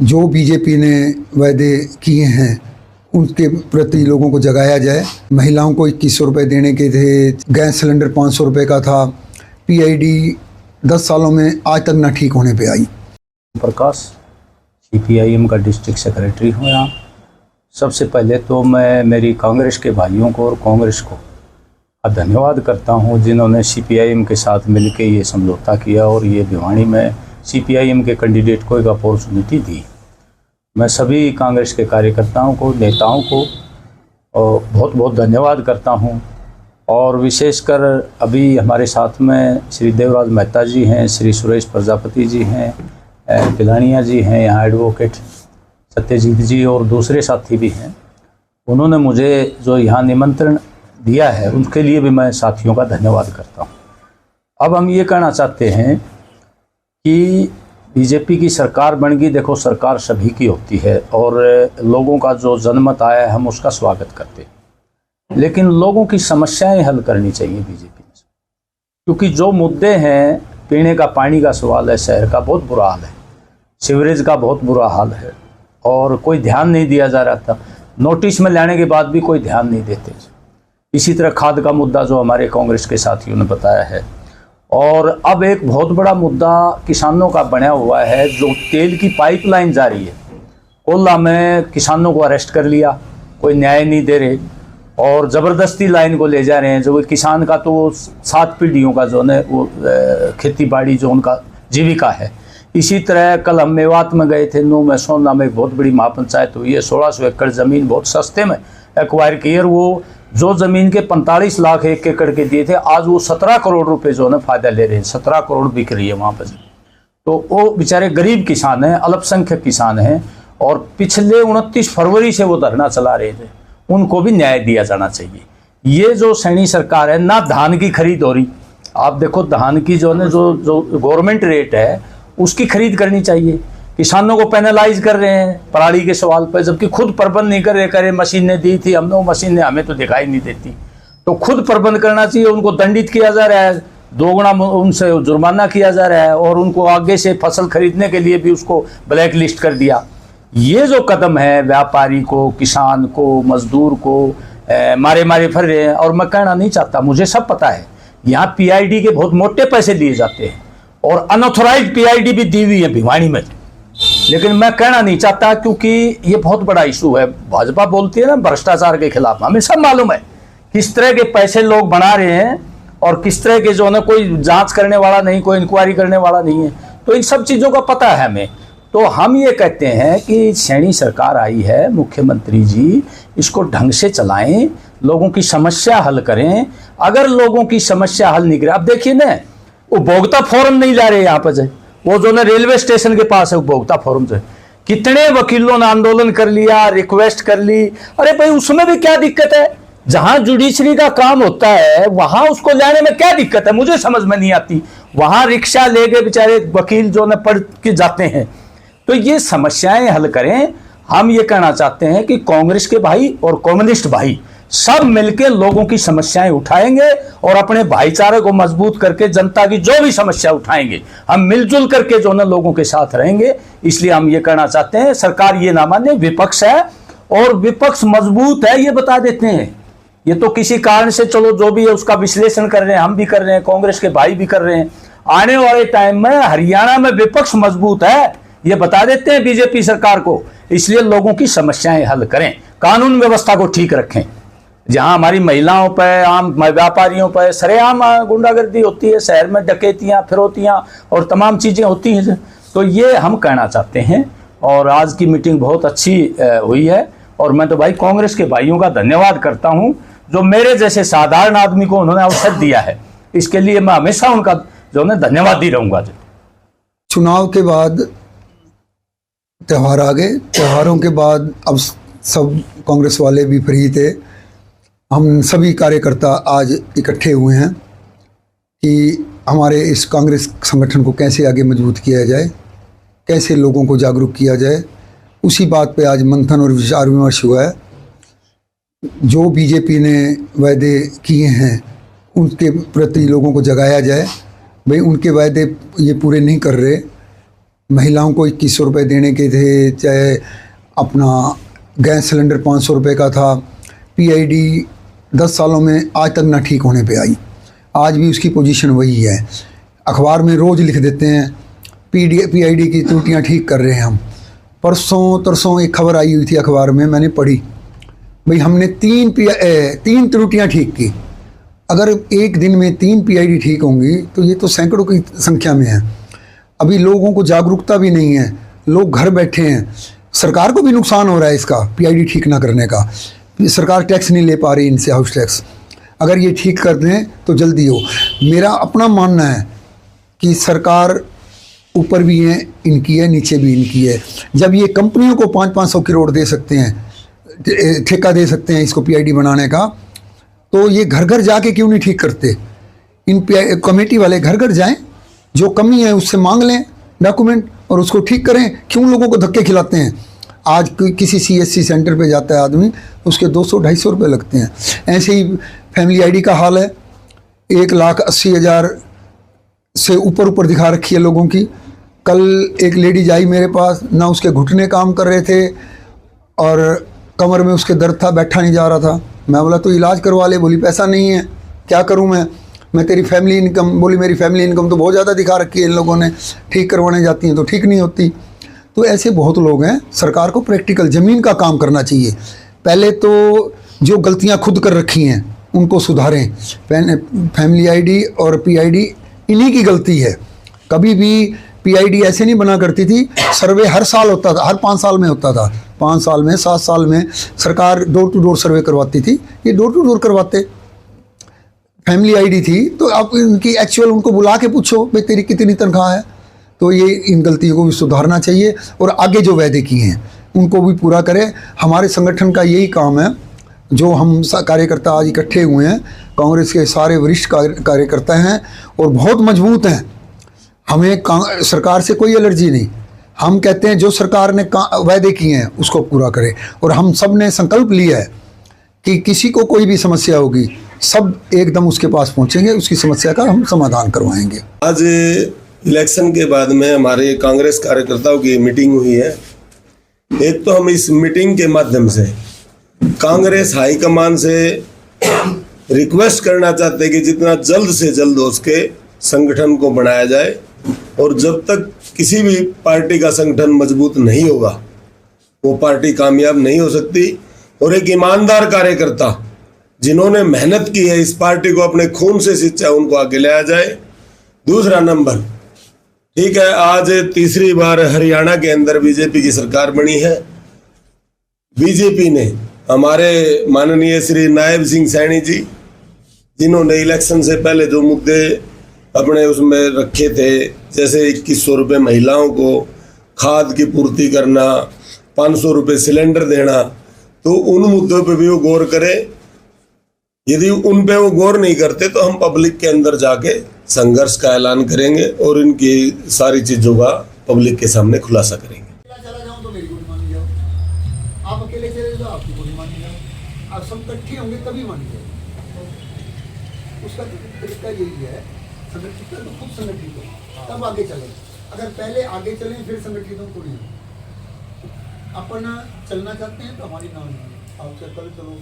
जो बीजेपी ने वायदे किए हैं उनके प्रति लोगों को जगाया जाए। महिलाओं को 2100 रुपये देने के थे, गैस सिलेंडर 500 रुपये का था, पीआईडी 10 सालों में आज तक ना ठीक होने पे आई। प्रकाश सीपीआईएम का डिस्ट्रिक्ट सेक्रेटरी हूँ यहाँ। सबसे पहले तो मैं मेरी कांग्रेस के भाइयों को और कांग्रेस को धन्यवाद करता हूँ जिन्होंने सीपीआईएम के साथ मिलकर ये समझौता किया और ये भिवानी में सीपीआईएम के कैंडिडेट को एक अपॉर्चुनिटी दी। मैं सभी कांग्रेस के कार्यकर्ताओं को, नेताओं को बहुत बहुत धन्यवाद करता हूं। और विशेषकर अभी हमारे साथ में श्री देवराज मेहता जी हैं, श्री सुरेश प्रजापति जी हैं, पिलानिया जी हैं, यहाँ एडवोकेट सत्यजीत जी और दूसरे साथी भी हैं। उन्होंने मुझे जो यहाँ निमंत्रण दिया है उनके लिए भी मैं साथियों का धन्यवाद करता हूँ। अब हम ये कहना चाहते हैं कि बीजेपी की सरकार बन गई। देखो, सरकार सभी की होती है और लोगों का जो जनमत आया है हम उसका स्वागत करते हैं, लेकिन लोगों की समस्याएं हल करनी चाहिए बीजेपी में, क्योंकि जो मुद्दे हैं, पीने का पानी का सवाल है, शहर का बहुत बुरा हाल है, सीवरेज का बहुत बुरा हाल है और कोई ध्यान नहीं दिया जा रहा था। नोटिस में लाने के बाद भी कोई ध्यान नहीं देते। इसी तरह खाद का मुद्दा जो हमारे कांग्रेस के साथियों ने बताया है। और अब एक बहुत बड़ा मुद्दा किसानों का बना हुआ है, जो तेल की पाइपलाइन जा रही है। कोल्ला में किसानों को अरेस्ट कर लिया, कोई न्याय नहीं दे रहे और ज़बरदस्ती लाइन को ले जा रहे हैं। जो किसान का तो 7 पीढ़ियों का जो है वो खेती बाड़ी जो उनका जीविका है। इसी तरह कल हम मेवात में गए थे, नू में सोना में एक बहुत बड़ी महापंचायत हुई है। 1600 एकड़ ज़मीन बहुत सस्ते में एक्वायर की। और वो जो ज़मीन के 45 लाख 1 एकड़ के दिए थे, आज वो 17 करोड़ रुपए जो है फ़ायदा ले रहे हैं। 17 करोड़ बिक रही है वहाँ पर। तो वो बेचारे गरीब किसान हैं, अल्पसंख्यक किसान हैं और पिछले 29 फरवरी से वो धरना चला रहे थे। उनको भी न्याय दिया जाना चाहिए। ये जो सैनी सरकार है, ना धान की खरीद हो रही। आप देखो, धान की जो है जो गवर्नमेंट रेट है उसकी खरीद करनी चाहिए। किसानों को पेनलाइज कर रहे हैं पराली के सवाल पर, जबकि खुद प्रबंध नहीं कर रहे। करे मशीन ने दी थी हमने, वो मशीन ने हमें तो दिखाई नहीं देती। तो खुद प्रबंध करना चाहिए। उनको दंडित किया जा रहा है, 2 गुना उनसे जुर्माना किया जा रहा है और उनको आगे से फसल खरीदने के लिए भी उसको ब्लैक लिस्ट कर दिया। ये जो कदम है, व्यापारी को, किसान को, मजदूर को मारे मारे फिर रहे हैं। और मैं कहना नहीं चाहता, मुझे सब पता है, यहाँ पीआईडी के बहुत मोटे पैसे लिए जाते हैं और अनऑथोराइज पीआईडी भी दी हुई है भिवानी में। लेकिन मैं कहना नहीं चाहता, क्योंकि ये बहुत बड़ा इशू है। भाजपा बोलती है ना भ्रष्टाचार के खिलाफ, हमें सब मालूम है किस तरह के पैसे लोग बना रहे हैं और किस तरह के जो है कोई जांच करने वाला नहीं, कोई इंक्वायरी करने वाला नहीं है। तो इन सब चीज़ों का पता है हमें। तो हम ये कहते हैं कि सैनी सरकार आई है, मुख्यमंत्री जी इसको ढंग से चलाएं, लोगों की समस्या हल करें। अगर लोगों की समस्या हल नहीं करे, अब देखिए ना, उपभोक्ता फोरम नहीं जा रहे यहाँ पर से, वो जो ना रेलवे स्टेशन के पास है उपभोक्ता फोरम से, कितने वकीलों ने आंदोलन कर लिया, रिक्वेस्ट कर ली। अरे भाई, उसमें भी क्या दिक्कत है? जहां जुडिशरी का काम होता है वहां उसको लाने में क्या दिक्कत है? मुझे समझ में नहीं आती। वहां रिक्शा लेके बेचारे वकील जो ना पढ़ के जाते हैं। तो ये समस्याएं हल करें। हम ये कहना चाहते हैं कि कांग्रेस के भाई और कम्युनिस्ट भाई सब मिलकर लोगों की समस्याएं उठाएंगे और अपने भाईचारे को मजबूत करके जनता की जो भी समस्या उठाएंगे, हम मिलजुल करके जो ना लोगों के साथ रहेंगे। इसलिए हम ये कहना चाहते हैं, सरकार ये ना माने, विपक्ष है और विपक्ष मजबूत है, ये बता देते हैं। ये तो किसी कारण से, चलो जो भी है उसका विश्लेषण कर रहे हैं, हम भी कर रहे हैं, कांग्रेस के भाई भी कर रहे हैं। आने वाले टाइम में हरियाणा में विपक्ष मजबूत है, ये बता देते हैं बीजेपी सरकार को। इसलिए लोगों की समस्याएं हल करें, कानून व्यवस्था को ठीक रखें। जहां हमारी महिलाओं पर, आम व्यापारियों पर सरेआम गुंडागर्दी होती है, शहर में डकैतियां, फिरौतियां और तमाम चीज़ें होती हैं। तो ये हम कहना चाहते हैं। और आज की मीटिंग बहुत अच्छी हुई है और मैं तो भाई कांग्रेस के भाइयों का धन्यवाद करता हूं, जो मेरे जैसे साधारण आदमी को उन्होंने अवसर दिया है। इसके लिए मैं हमेशा उनका जो है धन्यवादी रहूंगा। चुनाव के बाद त्यौहार आ गए, त्योहारों के बाद अब सब कांग्रेस वाले भी फ्री थे। हम सभी कार्यकर्ता आज इकट्ठे हुए हैं कि हमारे इस कांग्रेस संगठन को कैसे आगे मजबूत किया जाए, कैसे लोगों को जागरूक किया जाए। उसी बात पे आज मंथन और विचार विमर्श हुआ है। जो बीजेपी ने वायदे किए हैं उनके प्रति लोगों को जगाया जाए। भाई, उनके वायदे ये पूरे नहीं कर रहे। महिलाओं को 2100 रुपये देने के थे, चाहे अपना गैस सिलेंडर 500 रुपये का था। पीआईडी 10 सालों में आज तक ना ठीक होने पे आई, आज भी उसकी पोजीशन वही है। अखबार में रोज़ लिख देते हैं पीआईडी की त्रुटियां ठीक कर रहे हैं हम। परसों तरसों एक खबर आई हुई थी अखबार में, मैंने पढ़ी, भाई हमने 3 त्रुटियां ठीक की। अगर एक दिन में 3 पीआईडी ठीक होंगी तो ये तो सैकड़ों की संख्या में है। अभी लोगों को जागरूकता भी नहीं है, लोग घर बैठे हैं। सरकार को भी नुकसान हो रहा है इसका, पीआईडी ठीक ना करने का। सरकार टैक्स नहीं ले पा रही इनसे, हाउस टैक्स। अगर ये ठीक कर दें तो जल्दी हो। मेरा अपना मानना है कि सरकार ऊपर भी है इनकी है, नीचे भी इनकी है। जब ये कंपनियों को 500-500 करोड़ दे सकते हैं, ठेका दे सकते हैं इसको पीआईडी बनाने का, तो ये घर घर जाके क्यों नहीं ठीक करते? इन कमेटी वाले घर घर जाएं, जो कमी है उससे मांग लें डॉक्यूमेंट और उसको ठीक करें। क्यों लोगों को धक्के खिलाते हैं? आज किसी सीएससी सेंटर पे जाता है आदमी, उसके 200-250 रुपये लगते हैं। ऐसे ही फैमिली आईडी का हाल है, 1,80,000 से ऊपर दिखा रखी है लोगों की। कल एक लेडीज आई मेरे पास, ना उसके घुटने काम कर रहे थे और कमर में उसके दर्द था, बैठा नहीं जा रहा था। मैं बोला तो इलाज करवा ले, बोली पैसा नहीं है, क्या करूं मैं तेरी फैमिली इनकम, बोली मेरी फैमिली इनकम तो बहुत ज़्यादा दिखा रखी है इन लोगों ने, ठीक करवाने जाती हैं तो ठीक नहीं होती। तो ऐसे बहुत लोग हैं। सरकार को प्रैक्टिकल ज़मीन का काम करना चाहिए। पहले तो जो गलतियां खुद कर रखी हैं उनको सुधारें। फैमिली आईडी और पीआईडी इन्हीं की गलती है। कभी भी पीआईडी ऐसे नहीं बना करती थी, सर्वे हर साल होता था, हर 5 साल में होता था। 5 साल में 7 साल में सरकार डोर टू डोर सर्वे करवाती थी, ये डोर टू डोर करवाते। फैमिली आईडी थी तो आप इनकी एक्चुअल उनको बुला के पूछो भाई तेरी कितनी तनख्वाह है। तो ये इन गलतियों को भी सुधारना चाहिए और आगे जो वायदे किए हैं उनको भी पूरा करें। हमारे संगठन का यही काम है, जो हम कार्यकर्ता आज इकट्ठे हुए हैं, कांग्रेस के सारे वरिष्ठ कार्यकर्ता हैं और बहुत मजबूत हैं। हमें सरकार से कोई एलर्जी नहीं। हम कहते हैं जो सरकार ने वायदे किए हैं उसको पूरा करें। और हम सब ने संकल्प लिया है कि किसी को कोई भी समस्या होगी, सब एकदम उसके पास पहुंचेंगे, उसकी समस्या का हम समाधान करवाएंगे। आज इलेक्शन के बाद में हमारे कांग्रेस कार्यकर्ताओं की मीटिंग हुई है। एक तो हम इस मीटिंग के माध्यम से कांग्रेस हाईकमान से रिक्वेस्ट करना चाहते हैं कि जितना जल्द से जल्द उसके संगठन को बनाया जाए, और जब तक किसी भी पार्टी का संगठन मजबूत नहीं होगा वो पार्टी कामयाब नहीं हो सकती। और एक ईमानदार कार्यकर्ता जिन्होंने मेहनत की है, इस पार्टी को अपने खून से सींचा, उनको आगे लाया जाए। दूसरा नंबर, ठीक है, आज तीसरी बार हरियाणा के अंदर बीजेपी की सरकार बनी है। बीजेपी ने हमारे माननीय श्री नायब सिंह सैनी जी, जिन्होंने इलेक्शन से पहले जो मुद्दे अपने उसमें रखे थे, जैसे 2100 रुपये महिलाओं को खाद की पूर्ति करना, 500 रुपये सिलेंडर देना, तो उन मुद्दों पे भी वो गौर करे। यदि उन पे वो गौर नहीं करते तो हम पब्लिक के अंदर जाके संघर्ष का ऐलान करेंगे और इनकी सारी चीज़ों का पब्लिक के सामने खुलासा करेंगे। चला जाऊं तो मेरी गोली मानी जाओ, आप अकेले चले जाओ आपकी गोली मानी जाओ, आप सब इकट्ठे होंगे तभी मानी जाओ। उसका तरीका यही है, संगठित हो तो खुद संगठित हो, तब आगे चले। अगर पहले आगे चलें फिर संगठित हो तो नहीं। अपन चलना चाहते हैं तो हमारी नाम है, आप चल चलो